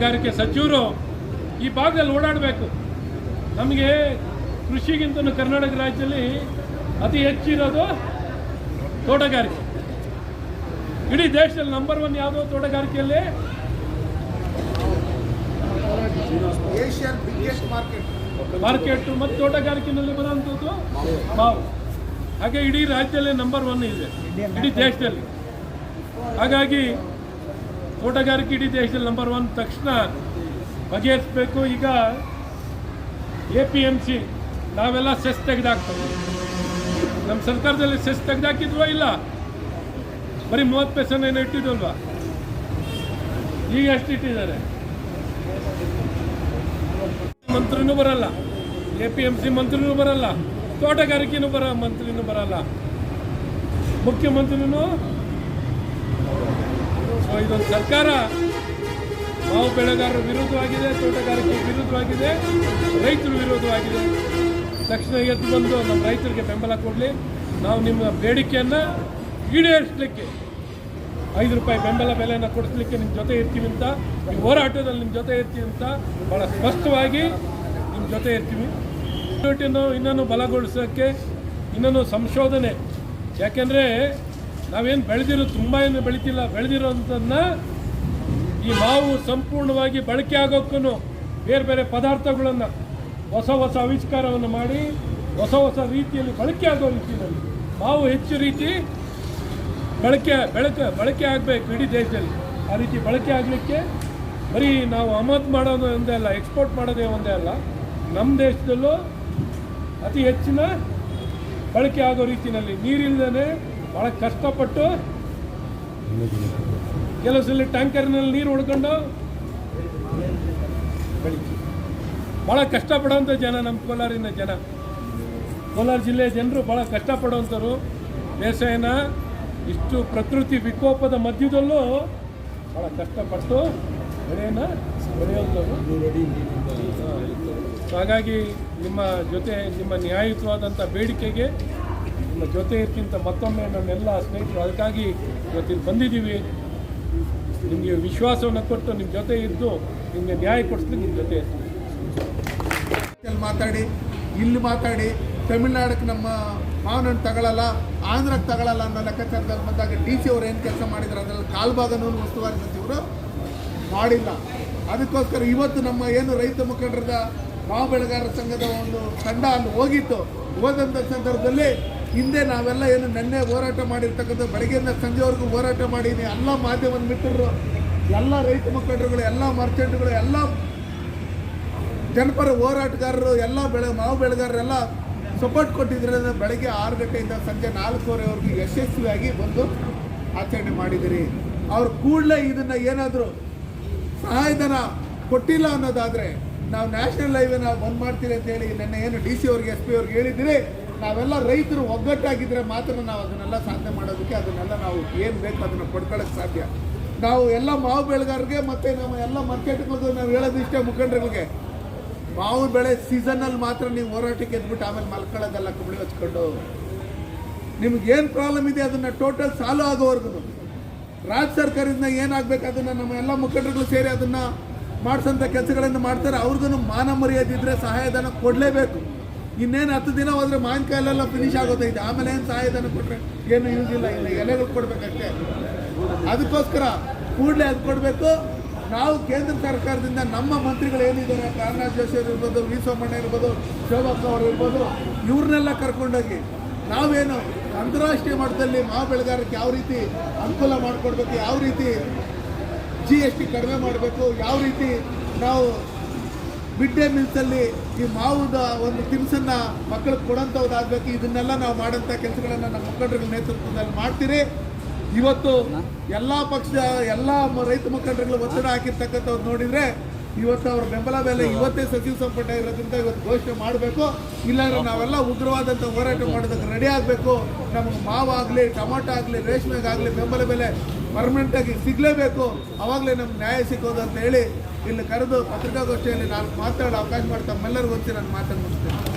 ತೋಟಗಾರಿಕೆ ಸಚಿವರು ಈ ಭಾಗದಲ್ಲಿ ಓಡಾಡಬೇಕು. ನಮಗೆ ಕೃಷಿಗಿಂತ ಕರ್ನಾಟಕ ರಾಜ್ಯದಲ್ಲಿ ಅತಿ ಹೆಚ್ಚಿರೋದು ತೋಟಗಾರಿಕೆ. ಇಡೀ ದೇಶದಲ್ಲಿ ನಂಬರ್ 1 ಯಾವುದೋ ತೋಟಗಾರಿಕೆಯಲ್ಲಿ ಮಾರ್ಕೆಟ್ ಮತ್ತು ತೋಟಗಾರಿಕೆಯಲ್ಲಿ ಬರುವಂಥದ್ದು ಮಾವು. ಹಾಗೆ ಇಡೀ ರಾಜ್ಯದಲ್ಲಿ ನಂಬರ್ 1 ಇದೆ ಇಡೀ ದೇಶದಲ್ಲಿ. ಹಾಗಾಗಿ ತೋಟಗಾರಿಕೆ ಇಡೀ ದೇಶದಲ್ಲಿ ನಂಬರ್ 1 ತಕ್ಷಣ ಬಗೆಹರಿಸಬೇಕು. ಈಗ APMC ನಾವೆಲ್ಲ ಸೆಸ್ ತೆಗೆದಾಕ್ತೇವೆ. ನಮ್ಮ ಸರ್ಕಾರದಲ್ಲಿ ಸೆಸ್ ತೆಗೆದಾಕಿದ್ವಾ ಇಲ್ಲ? ಬರೀ 30% ಏನೋ ಇಟ್ಟಿದ್ವಲ್ವಾ? ಈಗ ಎಷ್ಟು ಇಟ್ಟಿದ್ದಾರೆ? ಮಂತ್ರಿನೂ ಬರಲ್ಲ, APMC ಮಂತ್ರಿನೂ ಬರಲ್ಲ, ತೋಟಗಾರಿಕೆನೂ ಮಂತ್ರಿನೂ ಬರಲ್ಲ, ಮುಖ್ಯಮಂತ್ರಿನೂ. ಸೊ ಇದೊಂದು ಸರ್ಕಾರ ಮಾವು ಬೆಳೆಗಾರರ ವಿರುದ್ಧವಾಗಿದೆ, ತೋಟಗಾರಿಕೆ ವಿರುದ್ಧವಾಗಿದೆ, ರೈತರ ವಿರುದ್ಧವಾಗಿದೆ. ತಕ್ಷಣ ಎದ್ದು ಬಂದು ನಮ್ಮ ರೈತರಿಗೆ ಬೆಂಬಲ ಕೊಡಲಿ. ನಾವು ನಿಮ್ಮ ಬೇಡಿಕೆಯನ್ನು ಈಡೇರಿಸಲಿಕ್ಕೆ 5 ರೂಪಾಯಿ ಬೆಂಬಲ ಬೆಲೆಯನ್ನು ಕೊಡಿಸ್ಲಿಕ್ಕೆ ನಿಮ್ಮ ಜೊತೆ ಇರ್ತೀವಿ ಅಂತ, ಈ ಹೋರಾಟದಲ್ಲಿ ನಿಮ್ಮ ಜೊತೆ ಇರ್ತೀವಿ ಅಂತ ಭಾಳ ಸ್ಪಷ್ಟವಾಗಿ ನಿಮ್ಮ ಜೊತೆ ಇರ್ತೀವಿ. ಇನ್ನೂ ಬಲಗೊಳಿಸೋಕ್ಕೆ ಇನ್ನೂ ಸಂಶೋಧನೆ, ಯಾಕೆಂದರೆ ನಾವೇನು ಬೆಳೆದಿರೋದು ತುಂಬ ಏನು ಬೆಳೆದಿರೋಂಥದ್ದನ್ನ ಈ ಮಾವು ಸಂಪೂರ್ಣವಾಗಿ ಬಳಕೆ ಆಗೋಕ್ಕೂ ಬೇರೆ ಬೇರೆ ಪದಾರ್ಥಗಳನ್ನು ಹೊಸ ಆವಿಷ್ಕಾರವನ್ನು ಮಾಡಿ ಹೊಸ ರೀತಿಯಲ್ಲಿ ಬಳಕೆ ಆಗೋ ರೀತಿಯಲ್ಲಿ ಮಾವು ಹೆಚ್ಚು ರೀತಿ ಬಳಕೆ ಆಗಬೇಕು ಇಡೀ ದೇಶದಲ್ಲಿ. ಆ ರೀತಿ ಬಳಕೆ ಆಗಲಿಕ್ಕೆ ಬರೀ ನಾವು ಆಮದು ಮಾಡೋದು ಒಂದೇ ಅಲ್ಲ, ಎಕ್ಸ್ಪೋರ್ಟ್ ಮಾಡೋದೇ ಒಂದೇ ಅಲ್ಲ, ನಮ್ಮ ದೇಶದಲ್ಲೂ ಅತಿ ಹೆಚ್ಚಿನ ಬಳಕೆ ಆಗೋ ರೀತಿಯಲ್ಲಿ ನೀರಿಲ್ಲದೇ ಭಾಳ ಕಷ್ಟಪಟ್ಟು ಕೆಲವು ಸಲ ಟ್ಯಾಂಕರ್ನಲ್ಲಿ ನೀರು ಹೊಡ್ಕೊಂಡು ಬೆಳಿತೀವಿ. ಭಾಳ ಕಷ್ಟಪಡೋವಂಥ ಜನ ನಮ್ಮ ಕೋಲಾರ ಜಿಲ್ಲೆಯ ಜನರು ಭಾಳ ಕಷ್ಟಪಡುವಂಥವ್ರು. ಬೇಸಾಯನ ಇಷ್ಟು ಪ್ರಕೃತಿ ವಿಕೋಪದ ಮಧ್ಯದಲ್ಲೂ ಭಾಳ ಕಷ್ಟಪಟ್ಟು ಬೆಳೆಯುವಂಥವ್ರು. ಹಾಗಾಗಿ ನಿಮ್ಮ ಜೊತೆ ನಿಮ್ಮ ನ್ಯಾಯಯುತವಾದಂಥ ಬೇಡಿಕೆಗೆ ನಿಮ್ಮ ಜೊತೆ ಇರ್ಕಿಂತ ಮತ್ತೊಮ್ಮೆ ನನ್ನೆಲ್ಲ ಸ್ನೇಹಿತರು ಅದಕ್ಕಾಗಿ ಇವತ್ತಿಲ್ಲಿ ಬಂದಿದ್ದೀವಿ. ನಿಮಗೆ ವಿಶ್ವಾಸವನ್ನು ಕೊಟ್ಟು ನಿಮ್ಮ ಜೊತೆ ಇದ್ದು ನಿಮಗೆ ನ್ಯಾಯ ಕೊಡಿಸ್ಲಿಕ್ಕೆ ನಿಮ್ಮ ಜೊತೆ ಇರ್ತೀವಿ. ಇಲ್ಲಿ ಮಾತಾಡಿ ತಮಿಳ್ನಾಡಕ್ಕೆ ನಮ್ಮ ಮಾವನನ್ನು ತಗೊಳ್ಳಲ್ಲ, ಆಂಧ್ರಕ್ಕೆ ತಗೊಳ್ಳಲ್ಲ ಅನ್ನೋ ಲೆಕ್ಕಾಚಾರದಲ್ಲಿ ಬಂದಾಗ DC ಅವರು ಏನು ಕೆಲಸ ಮಾಡಿದ್ರು ಅದರಲ್ಲಿ ಕಾಲ್ಭಾಗನೂ ಉಸ್ತುವಾರಿ ಸಚಿವರು ಮಾಡಿಲ್ಲ. ಅದಕ್ಕೋಸ್ಕರ ಇವತ್ತು ನಮ್ಮ ಏನು ರೈತ ಮುಖಂಡರದ ಮಾವು ಬೆಳೆಗಾರರ ಸಂಘದ ಒಂದು ತಂಡ ಅಲ್ಲಿ ಹೋದಂಥ ಸಂದರ್ಭದಲ್ಲಿ ಹಿಂದೆ ನಾವೆಲ್ಲ ಏನು ನೆನ್ನೆ ಹೋರಾಟ ಮಾಡಿರ್ತಕ್ಕಂಥ ಬೆಳಗ್ಗೆಯಿಂದ ಸಂಜೆವರೆಗೂ ಹೋರಾಟ ಮಾಡೀನಿ. ಎಲ್ಲ ಮಾಧ್ಯಮ ಮಿತ್ರರು, ಎಲ್ಲ ರೈತ ಮುಖಂಡರುಗಳು, ಎಲ್ಲ ಮರ್ಚೆಂಟ್ಗಳು, ಎಲ್ಲ ಜನಪರ ಹೋರಾಟಗಾರರು, ಎಲ್ಲ ಮಾವು ಬೆಳೆಗಾರರೆಲ್ಲ ಸಪೋರ್ಟ್ ಕೊಟ್ಟಿದ್ದರಿಂದ ಬೆಳಗ್ಗೆ 6 ಗಂಟೆಯಿಂದ ಸಂಜೆ 4:15ವರೆಗೂ ಯಶಸ್ವಿಯಾಗಿ ಬಂದು ಆಚರಣೆ ಮಾಡಿದಿರಿ. ಅವ್ರು ಕೂಡಲೇ ಇದನ್ನು ಏನಾದರೂ ಸಹಾಯಧನ ಕೊಟ್ಟಿಲ್ಲ ಅನ್ನೋದಾದರೆ ನಾವು ನ್ಯಾಷನಲ್ ಹೈವೇನ ಬಂದ್ ಮಾಡ್ತೀರಿ ಅಂತ ಹೇಳಿ ನೆನ್ನೆ ಏನು DC ಅವ್ರಿಗೆ SP ಅವ್ರಿಗೆ ಹೇಳಿದ್ದೀರಿ. ನಾವೆಲ್ಲ ರೈತರು ಒಗ್ಗಟ್ಟಾಗಿದ್ದರೆ ಮಾತ್ರ ನಾವು ಅದನ್ನೆಲ್ಲ ಸಾಧನೆ ಮಾಡೋದಕ್ಕೆ, ಅದನ್ನೆಲ್ಲ ನಾವು ಏನು ಬೇಕು ಅದನ್ನು ಪಡ್ಕೊಳ್ಳೋಕ್ಕೆ ಸಾಧ್ಯ. ನಾವು ಎಲ್ಲ ಮಾವು ಬೆಳೆಗಾರರಿಗೆ ಮತ್ತು ನಮ್ಮ ಎಲ್ಲ ಮಾರ್ಕೆಟ್ಗಳಿಗೂ ನಾವು ಹೇಳೋದಿಷ್ಟೇ ಮುಖಂಡರುಗಳಿಗೆ, ಮಾವು ಬೆಳೆ ಸೀಸನ್ನಲ್ಲಿ ಮಾತ್ರ ನೀವು ಹೋರಾಟಕ್ಕೆ ಎದ್ಬಿಟ್ಟು ಆಮೇಲೆ ಮಲ್ಕೊಳ್ಳೋದೆಲ್ಲ ಕುಂಬಳಿ ಹಚ್ಕೊಂಡು ನಿಮ್ಗೇನು ಪ್ರಾಬ್ಲಮ್ ಇದೆ ಅದನ್ನು ಟೋಟಲ್ ಸಾಲ್ವ್ ಆಗೋವರೆಗೂ ರಾಜ್ಯ ಸರ್ಕಾರದಿಂದ ಏನಾಗಬೇಕು ಅದನ್ನು ನಮ್ಮ ಎಲ್ಲ ಮುಖಂಡರುಗಳು ಸೇರಿ ಅದನ್ನು ಮಾಡಿಸೋಂಥ ಕೆಲಸಗಳನ್ನು ಮಾಡ್ತಾರೆ. ಅವ್ರಿಗೂ ಮಾನ ಮರ್ಯಾದೆ ಇದ್ದರೆ ಸಹಾಯಧನ ಕೊಡಲೇಬೇಕು. ಇನ್ನೇನು 10 ದಿನ ಹೋದರೆ ಮಾವಿನಕಾಯಲ್ಲೆಲ್ಲ ಫಿನಿಶ್ ಆಗೋದೈತೆ, ಆಮೇಲೆ ಏನು ಸಹಾಯಧನ ಕೊಟ್ಟರೆ ಏನು ಯೂಸ್ ಇಲ್ಲ, ಇನ್ನು ಎಲೆಗಳು ಕೊಡಬೇಕಷ್ಟೇ. ಅದಕ್ಕೋಸ್ಕರ ಕೂಡಲೇ ಅದು ಕೊಡಬೇಕು. ನಾವು ಕೇಂದ್ರ ಸರ್ಕಾರದಿಂದ ನಮ್ಮ ಮಂತ್ರಿಗಳು ಏನಿದ್ದಾರೆ, ಕಾರ್ನಾಡ್ ಜೋಶಿ ಅವರು ಇರ್ಬೋದು, ವಿ ಸೋಮಣ್ಣ ಇರ್ಬೋದು, ಶೋಭಕ್ಕ ಅವರು ಇರ್ಬೋದು, ಇವ್ರನ್ನೆಲ್ಲ ಕರ್ಕೊಂಡೋಗಿ ನಾವೇನು ಅಂತಾರಾಷ್ಟ್ರೀಯ ಮಟ್ಟದಲ್ಲಿ ಮಾವು ಬೆಳೆಗಾರಕ್ಕೆ ಯಾವ ರೀತಿ ಅನುಕೂಲ ಮಾಡಿಕೊಡ್ಬೇಕು, ಯಾವ ರೀತಿ GST ಕಡಿಮೆ ಮಾಡಬೇಕು, ಯಾವ ರೀತಿ ನಾವು ಮಿಡ್ ಡೇ ಮೀಲ್ಸಲ್ಲಿ ಈ ಮಾವುದ ಒಂದು ತಿನಿಸನ್ನು ಮಕ್ಕಳಿಗೆ ಕೊಡೋಂಥದ್ದಾಗಬೇಕು, ಇದನ್ನೆಲ್ಲ ನಾವು ಮಾಡೋಂಥ ಕೆಲಸಗಳನ್ನು ನಮ್ಮ ಮುಖಂಡರುಗಳ ನೇತೃತ್ವದಲ್ಲಿ ಮಾಡ್ತೀರಿ. ಇವತ್ತು ಎಲ್ಲ ಪಕ್ಷದ ಎಲ್ಲ ರೈತ ಮುಖಂಡರುಗಳು ಒತ್ತಡ ಹಾಕಿರ್ತಕ್ಕಂಥವ್ರು ನೋಡಿದರೆ ಇವತ್ತು ಅವ್ರ ಬೆಂಬಲ ಬೆಲೆ ಇವತ್ತೇ ಸಚಿವ ಸಂಪುಟ ಇರೋದ್ರಿಂದ ಇವತ್ತು ಘೋಷಣೆ ಮಾಡಬೇಕು. ಇಲ್ಲಾಂದರೆ ನಾವೆಲ್ಲ ಉಗ್ರವಾದಂಥ ಹೋರಾಟ ಮಾಡೋದಕ್ಕೆ ರೆಡಿ ಆಗಬೇಕು. ನಮಗೆ ಮಾವಾಗಲಿ, ಟೊಮಾಟೊ ಆಗಲಿ, ರೇಷ್ಮೆಗಾಗಲಿ ಬೆಂಬಲ ಬೆಲೆ ಪರ್ಮನೆಂಟಾಗಿ ಸಿಗಲೇಬೇಕು. ಆವಾಗಲೇ ನಮ್ಗೆ ನ್ಯಾಯ ಸಿಗೋದು ಅಂತ ಹೇಳಿ ಇಲ್ಲಿ ಕರೆದು ಪತ್ರಿಕಾಗೋಷ್ಠಿಯಲ್ಲಿ ನಾನು ಮಾತಾಡೋ ಅವಕಾಶ ಮಾಡಿ ತಮ್ಮೆಲ್ಲರಿಗೂ ನಾನು ಮಾತನ್ನು ಮುಗಿಸ್ತೇನೆ.